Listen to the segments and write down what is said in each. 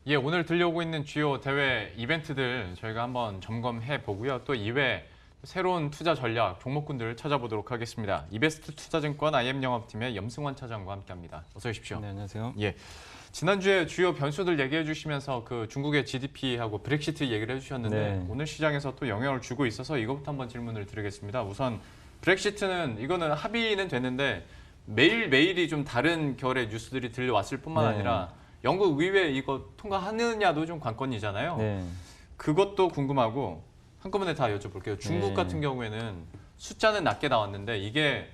예, 오늘 들려오고 있는 주요 대외 이벤트들 저희가 한번 점검해 보고요. 또 이외에 새로운 투자 전략, 종목군들을 찾아보도록 하겠습니다. 이베스트 투자증권 IM영업팀의 염승환 차장과 함께합니다. 어서 오십시오. 네, 안녕하세요. 예, 지난주에 주요 변수들 얘기해 주시면서 그 중국의 GDP하고 브렉시트 얘기를 해주셨는데 네. 오늘 시장에서 또 영향을 주고 있어서 이것부터 한번 질문을 드리겠습니다. 우선 브렉시트는 이거는 합의는 됐는데 매일매일이 좀 다른 결의 뉴스들이 들려왔을 뿐만 네. 아니라 영국 의회 이거 통과하느냐도 좀 관건이잖아요. 네. 그것도 궁금하고 한꺼번에 다 여쭤볼게요. 중국 네. 같은 경우에는 숫자는 낮게 나왔는데 이게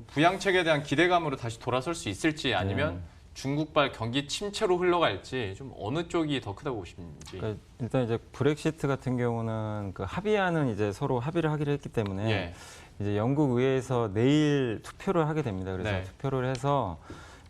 부양책에 대한 기대감으로 다시 돌아설 수 있을지 아니면 네. 중국발 경기 침체로 흘러갈지 좀 어느 쪽이 더 크다고 보시는지. 그러니까 일단 이제 브렉시트 같은 경우는 그 합의안은 이제 서로 합의를 하기로 했기 때문에 예. 이제 영국 의회에서 내일 투표를 하게 됩니다. 그래서 네. 투표를 해서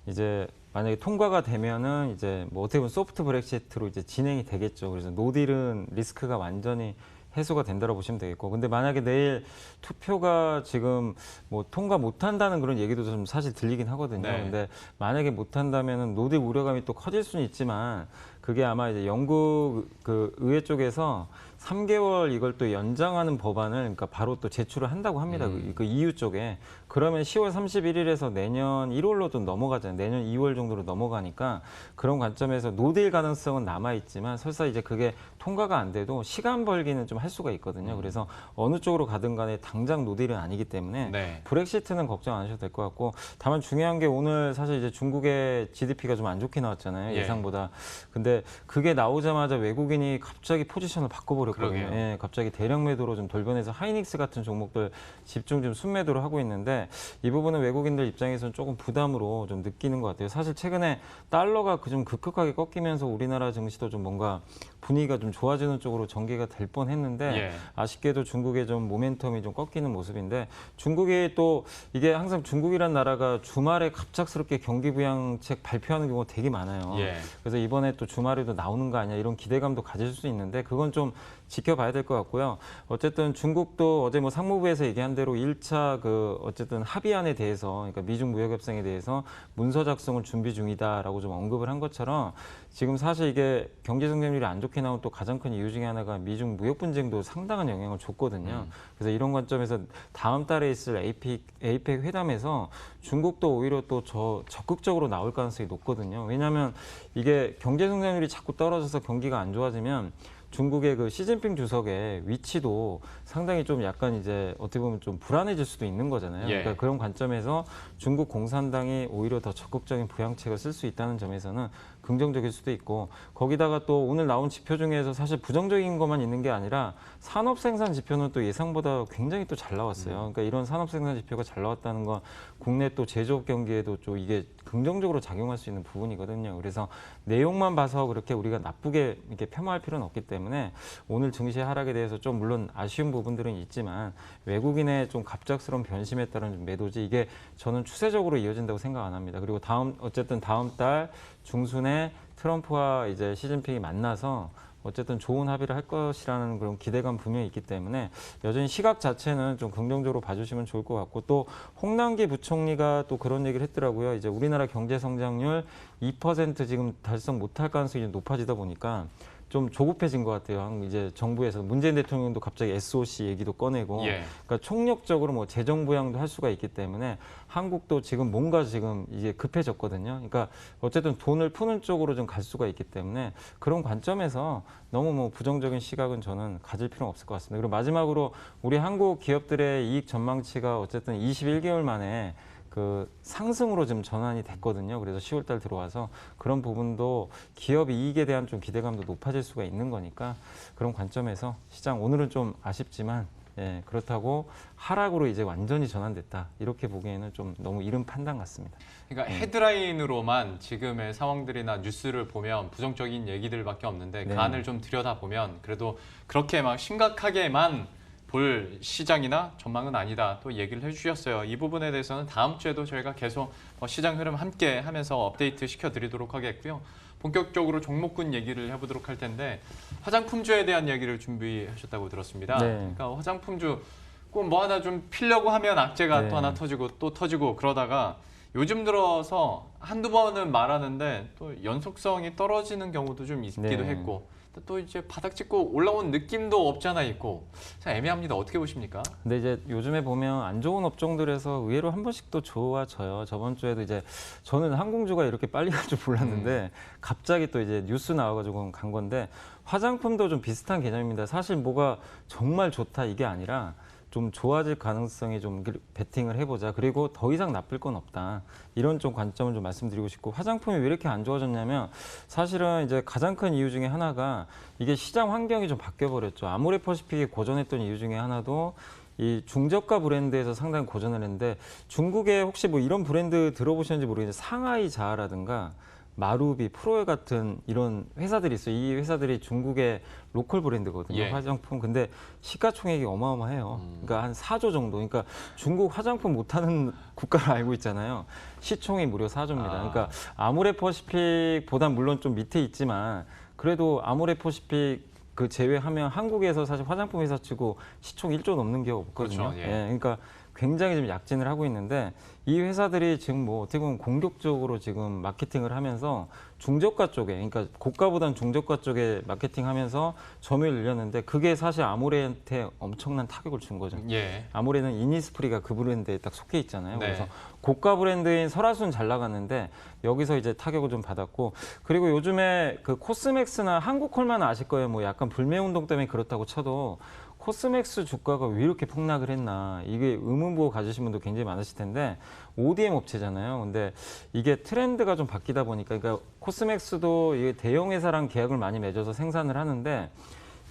이제 만약에 통과가 되면은 이제 뭐 어떻게 보면 소프트 브렉시트로 이제 진행이 되겠죠. 그래서 노딜은 리스크가 완전히 해소가 된다고 보시면 되겠고, 근데 만약에 내일 투표가 지금 뭐 통과 못한다는 그런 얘기도 좀 사실 들리긴 하거든요. 네. 근데 만약에 못한다면은 노딜 우려감이 또 커질 수는 있지만 그게 아마 이제 영국 그 의회 쪽에서 3개월 이걸 또 연장하는 법안을 그러니까 바로 또 제출을 한다고 합니다. 그 EU 쪽에. 그러면 10월 31일에서 내년 1월로 좀 넘어가잖아요. 내년 2월 정도로 넘어가니까 그런 관점에서 노딜 가능성은 남아 있지만 설사 이제 그게 통과가 안 돼도 시간 벌기는 좀 할 수가 있거든요. 그래서 어느 쪽으로 가든 간에 당장 노딜은 아니기 때문에 네. 브렉시트는 걱정 안 하셔도 될 것 같고, 다만 중요한 게 오늘 사실 이제 중국의 GDP가 좀 안 좋게 나왔잖아요. 예. 예상보다. 근데 그게 나오자마자 외국인이 갑자기 포지션을 바꿔버렸거든요. 그러게요. 예, 갑자기 대량 매도로 좀 돌변해서 하이닉스 같은 종목들 집중 좀 순매도를 하고 있는데 이 부분은 외국인들 입장에서는 조금 부담으로 좀 느끼는 것 같아요. 사실 최근에 달러가 그 좀 급격하게 꺾이면서 우리나라 증시도 좀 뭔가 분위기가 좀 좋아지는 쪽으로 전개가 될 뻔했는데 예. 아쉽게도 중국의 좀 모멘텀이 좀 꺾이는 모습인데, 중국이 또 이게 항상 중국이란 나라가 주말에 갑작스럽게 경기 부양책 발표하는 경우가 되게 많아요. 예. 그래서 이번에 또 주말에도 나오는 거 아니야 이런 기대감도 가질 수 있는데 그건 좀 지켜봐야 될 것 같고요. 어쨌든 중국도 어제 뭐 상무부에서 얘기한 대로 1차 그 어쨌든 합의안에 대해서, 그러니까 미중 무역 협상에 대해서 문서 작성을 준비 중이다라고 좀 언급을 한 것처럼 지금 사실 이게 경제 성장률이 안 좋게 나온 또 가장 큰 이유 중에 하나가 미중 무역 분쟁도 상당한 영향을 줬거든요. 그래서 이런 관점에서 다음 달에 있을 에이펙 회담에서 중국도 오히려 또 적극적으로 나올 가능성이 높거든요. 왜냐하면 이게 경제 성장률이 자꾸 떨어져서 경기가 안 좋아지면 중국의 그 시진핑 주석의 위치도 상당히 좀 약간 이제 어떻게 보면 좀 불안해질 수도 있는 거잖아요. 예. 그러니까 그런 관점에서 중국 공산당이 오히려 더 적극적인 부양책을 쓸 수 있다는 점에서는 긍정적일 수도 있고, 거기다가 또 오늘 나온 지표 중에서 사실 부정적인 것만 있는 게 아니라 산업 생산 지표는 또 예상보다 굉장히 또 잘 나왔어요. 그러니까 이런 산업 생산 지표가 잘 나왔다는 건 국내 또 제조업 경기에도 좀 이게 긍정적으로 작용할 수 있는 부분이거든요. 그래서 내용만 봐서 그렇게 우리가 나쁘게 이렇게 폄하할 필요는 없기 때문에 오늘 증시 하락에 대해서 좀 물론 아쉬운 부분들은 있지만 외국인의 좀 갑작스러운 변심에 따른 좀 매도지, 이게 저는 추세적으로 이어진다고 생각 안 합니다. 그리고 어쨌든 다음 달 중순에 트럼프와 이제 시진핑이 만나서 어쨌든 좋은 합의를 할 것이라는 그런 기대감 분명히 있기 때문에 여전히 시각 자체는 좀 긍정적으로 봐주시면 좋을 것 같고, 또 홍남기 부총리가 또 그런 얘기를 했더라고요. 이제 우리나라 경제 성장률 2% 지금 달성 못할 가능성이 좀 높아지다 보니까 좀 조급해진 것 같아요. 이제 정부에서 문재인 대통령도 갑자기 SOC 얘기도 꺼내고, 예. 그러니까 총력적으로 뭐 재정 부양도 할 수가 있기 때문에 한국도 지금 뭔가 지금 이제 급해졌거든요. 그러니까 어쨌든 돈을 푸는 쪽으로 좀 갈 수가 있기 때문에 그런 관점에서 너무 뭐 부정적인 시각은 저는 가질 필요는 없을 것 같습니다. 그리고 마지막으로 우리 한국 기업들의 이익 전망치가 어쨌든 21개월 만에 그 상승으로 좀 전환이 됐거든요. 그래서 10월 달 들어와서 그런 부분도 기업 이익에 대한 좀 기대감도 높아질 수가 있는 거니까 그런 관점에서 시장 오늘은 좀 아쉽지만 예, 그렇다고 하락으로 이제 완전히 전환됐다 이렇게 보기에는 좀 너무 이른 판단 같습니다. 그러니까 헤드라인으로만 지금의 상황들이나 뉴스를 보면 부정적인 얘기들밖에 없는데 네. 그 안을 좀 들여다보면 그래도 그렇게 막 심각하게만 볼 시장이나 전망은 아니다 또 얘기를 해주셨어요. 이 부분에 대해서는 다음 주에도 저희가 계속 시장 흐름 함께 하면서 업데이트 시켜드리도록 하겠고요. 본격적으로 종목군 얘기를 해보도록 할 텐데 화장품주에 대한 얘기를 준비하셨다고 들었습니다. 네. 그러니까 화장품주 꼭 뭐 하나 좀 피려고 하면 악재가 네. 또 하나 터지고 또 터지고 그러다가 요즘 들어서 한두 번은 말하는데 또 연속성이 떨어지는 경우도 좀 있기도 네. 했고 또 이제 바닥 찍고 올라온 느낌도 없지 않아 있고 참 애매합니다. 어떻게 보십니까? 근데 이제 요즘에 보면 안 좋은 업종들에서 의외로 한 번씩 또 좋아져요. 저번 주에도 이제 저는 항공주가 이렇게 빨리 갈 줄 몰랐는데 갑자기 또 이제 뉴스 나와가지고 간 건데 화장품도 좀 비슷한 개념입니다. 사실 뭐가 정말 좋다 이게 아니라 좀 좋아질 가능성이 좀 베팅을 해보자. 그리고 더 이상 나쁠 건 없다. 이런 좀 관점을 좀 말씀드리고 싶고 화장품이 왜 이렇게 안 좋아졌냐면 사실은 이제 가장 큰 이유 중에 하나가 이게 시장 환경이 좀 바뀌어버렸죠. 아모레퍼시픽이 고전했던 이유 중에 하나도 이 중저가 브랜드에서 상당히 고전을 했는데 중국에 혹시 뭐 이런 브랜드 들어보셨는지 모르겠는데 상하이 자라든가 마루비, 프로웨 같은 이런 회사들이 있어요. 이 회사들이 중국의 로컬 브랜드거든요. 예. 화장품. 근데 시가총액이 어마어마해요. 그러니까 한 4조 정도. 그러니까 중국 화장품 못하는 국가를 알고 있잖아요. 시총이 무려 4조입니다. 그러니까 아모레퍼시픽보단 물론 좀 밑에 있지만 그래도 아모레퍼시픽 그 제외하면 한국에서 사실 화장품 회사 치고 시총 1조 넘는 게 없거든요. 그렇죠. 예. 그러니까 굉장히 좀 약진을 하고 있는데 이 회사들이 지금 뭐 어떻게 보면 공격적으로 지금 마케팅을 하면서 중저가 쪽에 그러니까 고가보다는 중저가 쪽에 마케팅하면서 점유율을 늘렸는데 그게 사실 아모레한테 엄청난 타격을 준 거죠. 예. 아모레는 이니스프리가 그 브랜드에 딱 속해 있잖아요. 네. 그래서 고가 브랜드인 설화수는 잘 나갔는데 여기서 이제 타격을 좀 받았고 그리고 요즘에 그 코스맥스나 한국콜만 아실 거예요. 뭐 약간 불매운동 때문에 그렇다고 쳐도 코스맥스 주가가 왜 이렇게 폭락을 했나 이게 의문부 가지신 분도 굉장히 많으실 텐데 ODM 업체잖아요. 근데 이게 트렌드가 좀 바뀌다 보니까 그러니까 코스맥스도 이게 대형 회사랑 계약을 많이 맺어서 생산을 하는데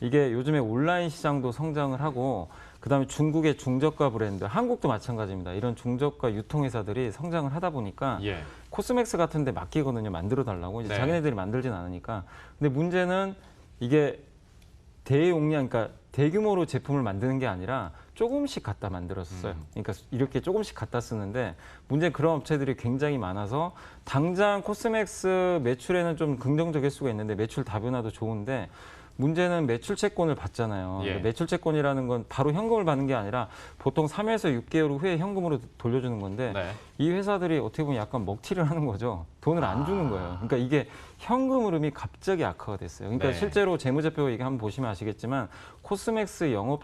이게 요즘에 온라인 시장도 성장을 하고 그다음에 중국의 중저가 브랜드, 한국도 마찬가지입니다. 이런 중저가 유통회사들이 성장을 하다 보니까 예. 코스맥스 같은 데 맡기거든요. 만들어 달라고. 이제 네. 자기네들이 만들진 않으니까. 근데 문제는 이게 대용량, 그러니까 대규모로 제품을 만드는 게 아니라 조금씩 갖다 만들었어요. 그러니까 이렇게 조금씩 갖다 쓰는데 문제는 그런 업체들이 굉장히 많아서 당장 코스맥스 매출에는 좀 긍정적일 수가 있는데 매출 다변화도 좋은데 문제는 매출 채권을 받잖아요. 예. 매출 채권이라는 건 바로 현금을 받는 게 아니라 보통 3에서 6개월 후에 현금으로 돌려주는 건데 네. 이 회사들이 어떻게 보면 약간 먹튀를 하는 거죠. 돈을 안 주는 거예요. 그러니까 이게 현금 흐름이 갑자기 악화가 됐어요. 그러니까 네. 실제로 재무제표 얘기 한번 보시면 아시겠지만 코스맥스 영업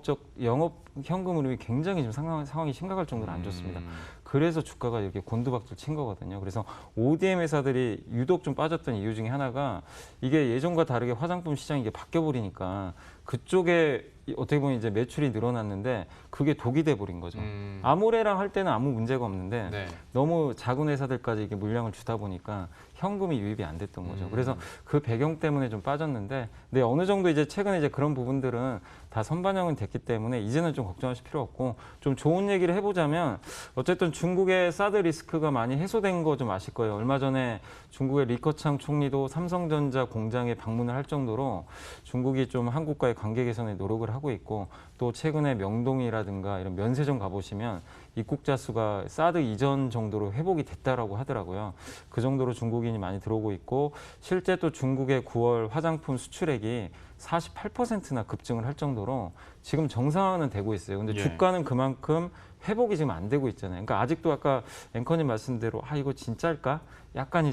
현금 흐름이 굉장히 지금 상황이 심각할 정도로 안 좋습니다. 그래서 주가가 이렇게 곤두박질 친 거거든요. 그래서 ODM 회사들이 유독 좀 빠졌던 이유 중에 하나가 이게 예전과 다르게 화장품 시장이 이게 바뀌어버리니까 그쪽에 어떻게 보면 이제 매출이 늘어났는데 그게 독이 돼 버린 거죠. 아모레랑 할 때는 아무 문제가 없는데 네. 너무 작은 회사들까지 이게 물량을 주다 보니까 현금이 유입이 안 됐던 거죠. 그래서 그 배경 때문에 좀 빠졌는데, 근데 어느 정도 이제 최근에 이제 그런 부분들은 다 선반영은 됐기 때문에 이제는 좀 걱정하실 필요 없고 좀 좋은 얘기를 해보자면 어쨌든 중국의 사드 리스크가 많이 해소된 거 좀 아실 거예요. 얼마 전에 중국의 리커창 총리도 삼성전자 공장에 방문을 할 정도로 중국이 좀 한국과의 관계 개선에 노력을 하고 있고 또 최근에 명동이라든가 이런 면세점 가보시면 입국자 수가 사드 이전 정도로 회복이 됐다라고 하더라고요. 그 정도로 중국인이 많이 들어오고 있고 실제 또 중국의 9월 화장품 수출액이 48%나 급증을 할 정도로 지금 정상화는 되고 있어요. 근데 예. 주가는 그만큼 회복이 지금 안 되고 있잖아요. 그러니까 아직도 아까 앵커님 말씀대로 이거 진짜일까? 약간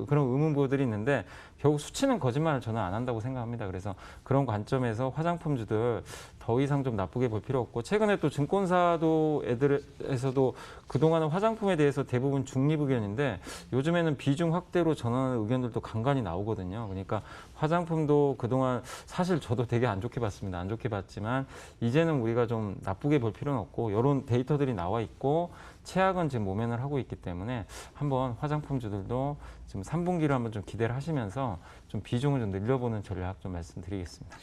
그런 의문부들이 있는데 결국 수치는 거짓말을 저는 안 한다고 생각합니다. 그래서 그런 관점에서 화장품주들 더 이상 좀 나쁘게 볼 필요 없고 최근에 또 증권사도 애들에서도 그동안은 화장품에 대해서 대부분 중립 의견인데 요즘에는 비중 확대로 전하는 의견들도 간간히 나오거든요. 그러니까 화장품도 그동안 사실 저도 되게 안 좋게 봤습니다. 안 좋게 봤지만 이제는 우리가 좀 나쁘게 볼 필요는 없고 이런 데이터들이 나와 있고 최악은 지금 모면을 하고 있기 때문에 한번 화장품주들도 지금 3분기를 한번 좀 기대를 하시면서 좀 비중을 좀 늘려보는 전략 좀 말씀드리겠습니다.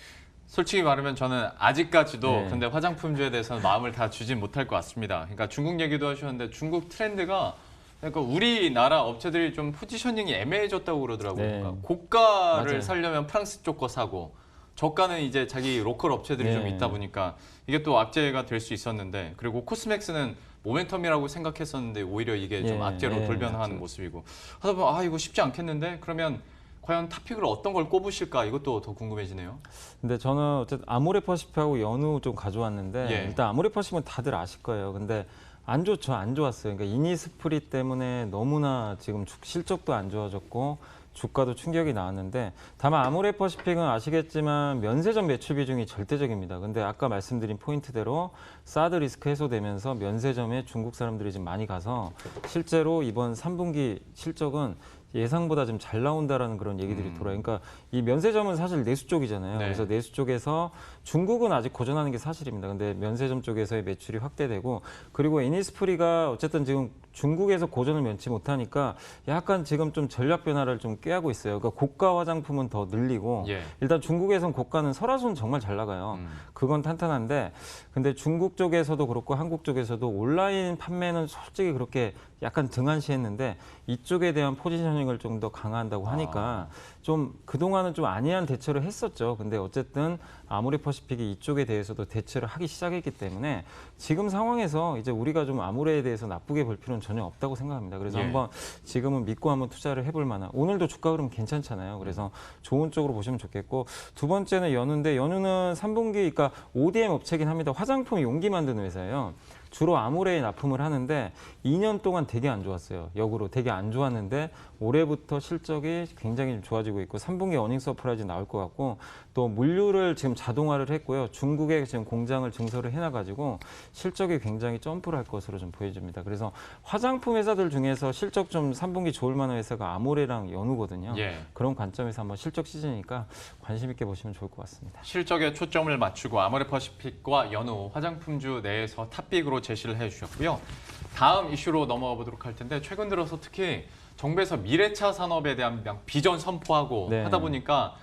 솔직히 말하면 저는 아직까지도 네. 근데 화장품주에 대해서는 마음을 다 주진 못할 것 같습니다. 그러니까 중국 얘기도 하셨는데 중국 트렌드가 그러니까 우리나라 업체들이 좀 포지셔닝이 애매해졌다고 그러더라고요. 네. 그러니까 고가를 맞아요. 사려면 프랑스 쪽 거 사고 저가는 이제 자기 로컬 업체들이 좀 네. 있다 보니까 이게 또 악재가 될 수 있었는데 그리고 코스맥스는 모멘텀이라고 생각했었는데 오히려 이게 좀 예, 악재로 예, 돌변하는 맞죠. 모습이고 하다 보면 이거 쉽지 않겠는데 그러면 과연 탑픽을 어떤 걸 꼽으실까 이것도 더 궁금해지네요. 근데 저는 어쨌든 아모레퍼시픽하고 연우 좀 가져왔는데 예. 일단 아모레퍼시픽은 다들 아실 거예요. 근데 안 좋죠. 안 좋았어요. 그러니까 이니스프리 때문에 너무나 지금 실적도 안 좋아졌고 주가도 충격이 나왔는데 다만 아모레퍼시픽은 아시겠지만 면세점 매출 비중이 절대적입니다. 근데 아까 말씀드린 포인트대로 사드 리스크 해소되면서 면세점에 중국 사람들이 지금 많이 가서 실제로 이번 3분기 실적은 예상보다 좀 잘 나온다라는 그런 얘기들이 돌아요. 그러니까 이 면세점은 사실 내수 쪽이잖아요. 네. 그래서 내수 쪽에서 중국은 아직 고전하는 게 사실입니다. 근데 면세점 쪽에서의 매출이 확대되고 그리고 이니스프리가 어쨌든 지금 중국에서 고전을 면치 못하니까 약간 지금 좀 전략 변화를 좀 꾀하고 있어요. 그러니까 고가 화장품은 더 늘리고 예. 일단 중국에선 고가는 설화수는 정말 잘 나가요. 그건 탄탄한데 근데 중국 쪽에서도 그렇고 한국 쪽에서도 온라인 판매는 솔직히 그렇게 약간 등한시했는데 이쪽에 대한 포지셔닝을 좀 더 강화한다고 하니까 좀 그동안은 좀 안이한 대처를 했었죠. 근데 어쨌든 아모레퍼시픽이 이쪽에 대해서도 대처를 하기 시작했기 때문에 지금 상황에서 이제 우리가 좀 아모레에 대해서 나쁘게 볼 필요는 전혀 없다고 생각합니다. 그래서 예. 한번 지금은 믿고 한번 투자를 해볼 만한 오늘도 주가 흐름 괜찮잖아요. 그래서 좋은 쪽으로 보시면 좋겠고 두 번째는 연우인데 연우는 3분기 그러니까 ODM 업체긴 합니다. 화장품 용기 만드는 회사예요. 주로 아모레에 납품을 하는데 2년 동안 되게 안 좋았어요. 역으로 되게 안 좋았는데 올해부터 실적이 굉장히 좀 좋아지고 있고 3분기 어닝 서프라이즈 나올 것 같고 또 물류를 지금 자동화를 했고요. 중국에 지금 공장을 증설을 해놔가지고 실적이 굉장히 점프를 할 것으로 좀 보여집니다. 그래서 화장품 회사들 중에서 실적 좀 3분기 좋을 만한 회사가 아모레랑 연우거든요. 예. 그런 관점에서 한번 실적 시즌이니까 관심 있게 보시면 좋을 것 같습니다. 실적에 초점을 맞추고 아모레퍼시픽과 연우 화장품주 내에서 탑픽으로 제시를 해주셨고요. 다음 이슈로 넘어가 보도록 할 텐데 최근 들어서 특히 정부에서 미래차 산업에 대한 비전 선포하고 네. 하다 보니까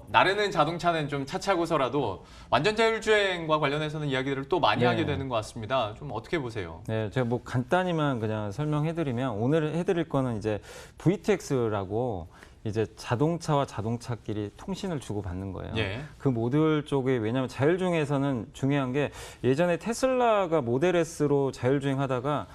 나르는 자동차는 좀 차차고서라도 완전 자율주행과 관련해서는 이야기들을 또 많이 네. 하게 되는 것 같습니다. 좀 어떻게 보세요? 네, 제가 뭐 간단히만 그냥 설명해드리면 오늘 해드릴 거는 이제 VTX라고 이제 자동차와 자동차끼리 통신을 주고받는 거예요. 예. 그 모듈 쪽에 왜냐하면 자율주행에서는 중요한 게 예전에 테슬라가 모델 S로 자율주행 하다가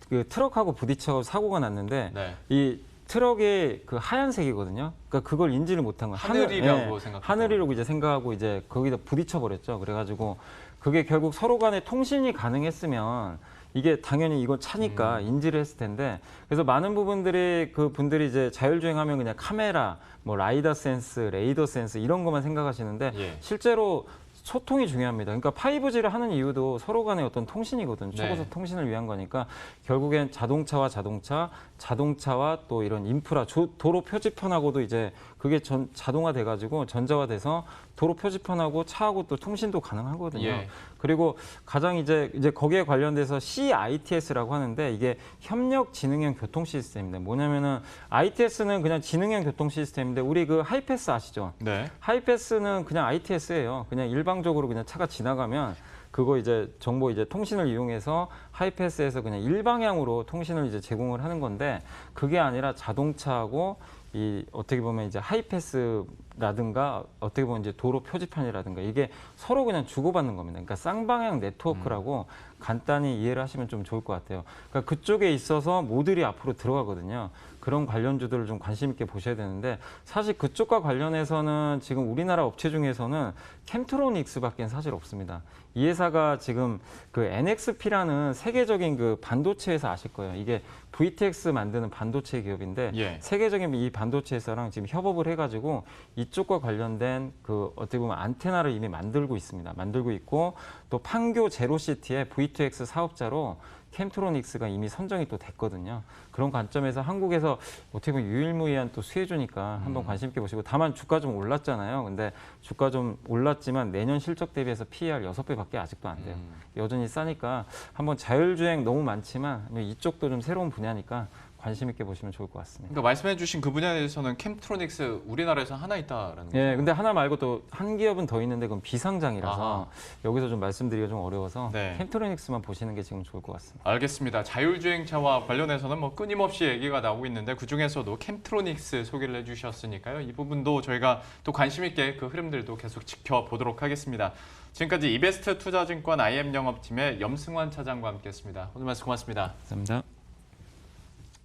그 트럭하고 부딪혀서 사고가 났는데 네. 이 트럭이 그 하얀색이거든요. 그러니까 그걸 인지를 못한 거예요. 하늘이라고 생각하고. 하늘이라고 이제 생각하고 이제 거기다 부딪혀 버렸죠. 그래가지고 그게 결국 서로 간에 통신이 가능했으면 이게 당연히 이건 차니까 인지를 했을 텐데 그래서 많은 부분들이 그 분들이 이제 자율주행하면 그냥 카메라, 뭐 라이더 센스, 레이더 센스 이런 것만 생각하시는데 예. 실제로 소통이 중요합니다. 그러니까 5G를 하는 이유도 서로 간의 어떤 통신이거든요. 네. 초고속 통신을 위한 거니까 결국엔 자동차와 자동차, 자동차와 또 이런 인프라, 도로 표지판하고도 이제 그게 자동화 돼가지고 전자화돼서 도로 표지판하고 차하고 또 통신도 가능하거든요. 예. 그리고 가장 이제 거기에 관련돼서 CITS라고 하는데 이게 협력 지능형 교통 시스템입니다. 뭐냐면은 ITS는 그냥 지능형 교통 시스템인데 우리 그 하이패스 아시죠? 네. 하이패스는 그냥 ITS예요. 그냥 일방적으로 그냥 차가 지나가면 그거 이제 정보 이제 통신을 이용해서 하이패스에서 그냥 일방향으로 통신을 이제 제공을 하는 건데 그게 아니라 자동차하고 이 어떻게 보면 이제 하이패스라든가 어떻게 보면 이제 도로 표지판이라든가 이게 서로 그냥 주고받는 겁니다. 그러니까 쌍방향 네트워크라고 간단히 이해를 하시면 좀 좋을 것 같아요. 그러니까 그쪽에 있어서 모듈이 앞으로 들어가거든요. 그런 관련주들을 좀 관심 있게 보셔야 되는데 사실 그쪽과 관련해서는 지금 우리나라 업체 중에서는 캠트로닉스밖에 사실 없습니다. 이 회사가 지금 그 NXP라는 세계적인 그 반도체 회사 아실 거예요. 이게 VTX 만드는 반도체 기업인데 예. 세계적인 이 반도체 회사랑 지금 협업을 해가지고 이쪽과 관련된 그 어떻게 보면 안테나를 이미 만들고 있습니다. 만들고 있고 또 판교 제로시티의 V2X 사업자로 캠트로닉스가 이미 선정이 또 됐거든요. 그런 관점에서 한국에서 어떻게 보면 유일무이한 또 수혜주니까 한번 관심 있게 보시고 다만 주가 좀 올랐잖아요. 근데 주가 좀 올랐지만 내년 실적 대비해서 PER 6배밖에 아직도 안 돼요. 여전히 싸니까 한번 자율주행 너무 많지만 이쪽도 좀 새로운 분야니까 관심 있게 보시면 좋을 것 같습니다. 그러니까 말씀해주신 그 분야에 대해서는 캠트로닉스 우리나라에서 하나 있다라는 거죠. 예, 근데 하나 말고 또 한 기업은 더 있는데 그건 비상장이라서 아하. 여기서 좀 말씀드리기가 좀 어려워서 네. 캠트로닉스만 보시는 게 지금 좋을 것 같습니다. 알겠습니다. 자율주행차와 관련해서는 뭐 끊임없이 얘기가 나오고 있는데 그중에서도 캠트로닉스 소개를 해주셨으니까요. 이 부분도 저희가 또 관심 있게 그 흐름들도 계속 지켜보도록 하겠습니다. 지금까지 이베스트 투자증권 IM 영업팀의 염승환 차장과 함께했습니다. 오늘 말씀 고맙습니다. 감사합니다.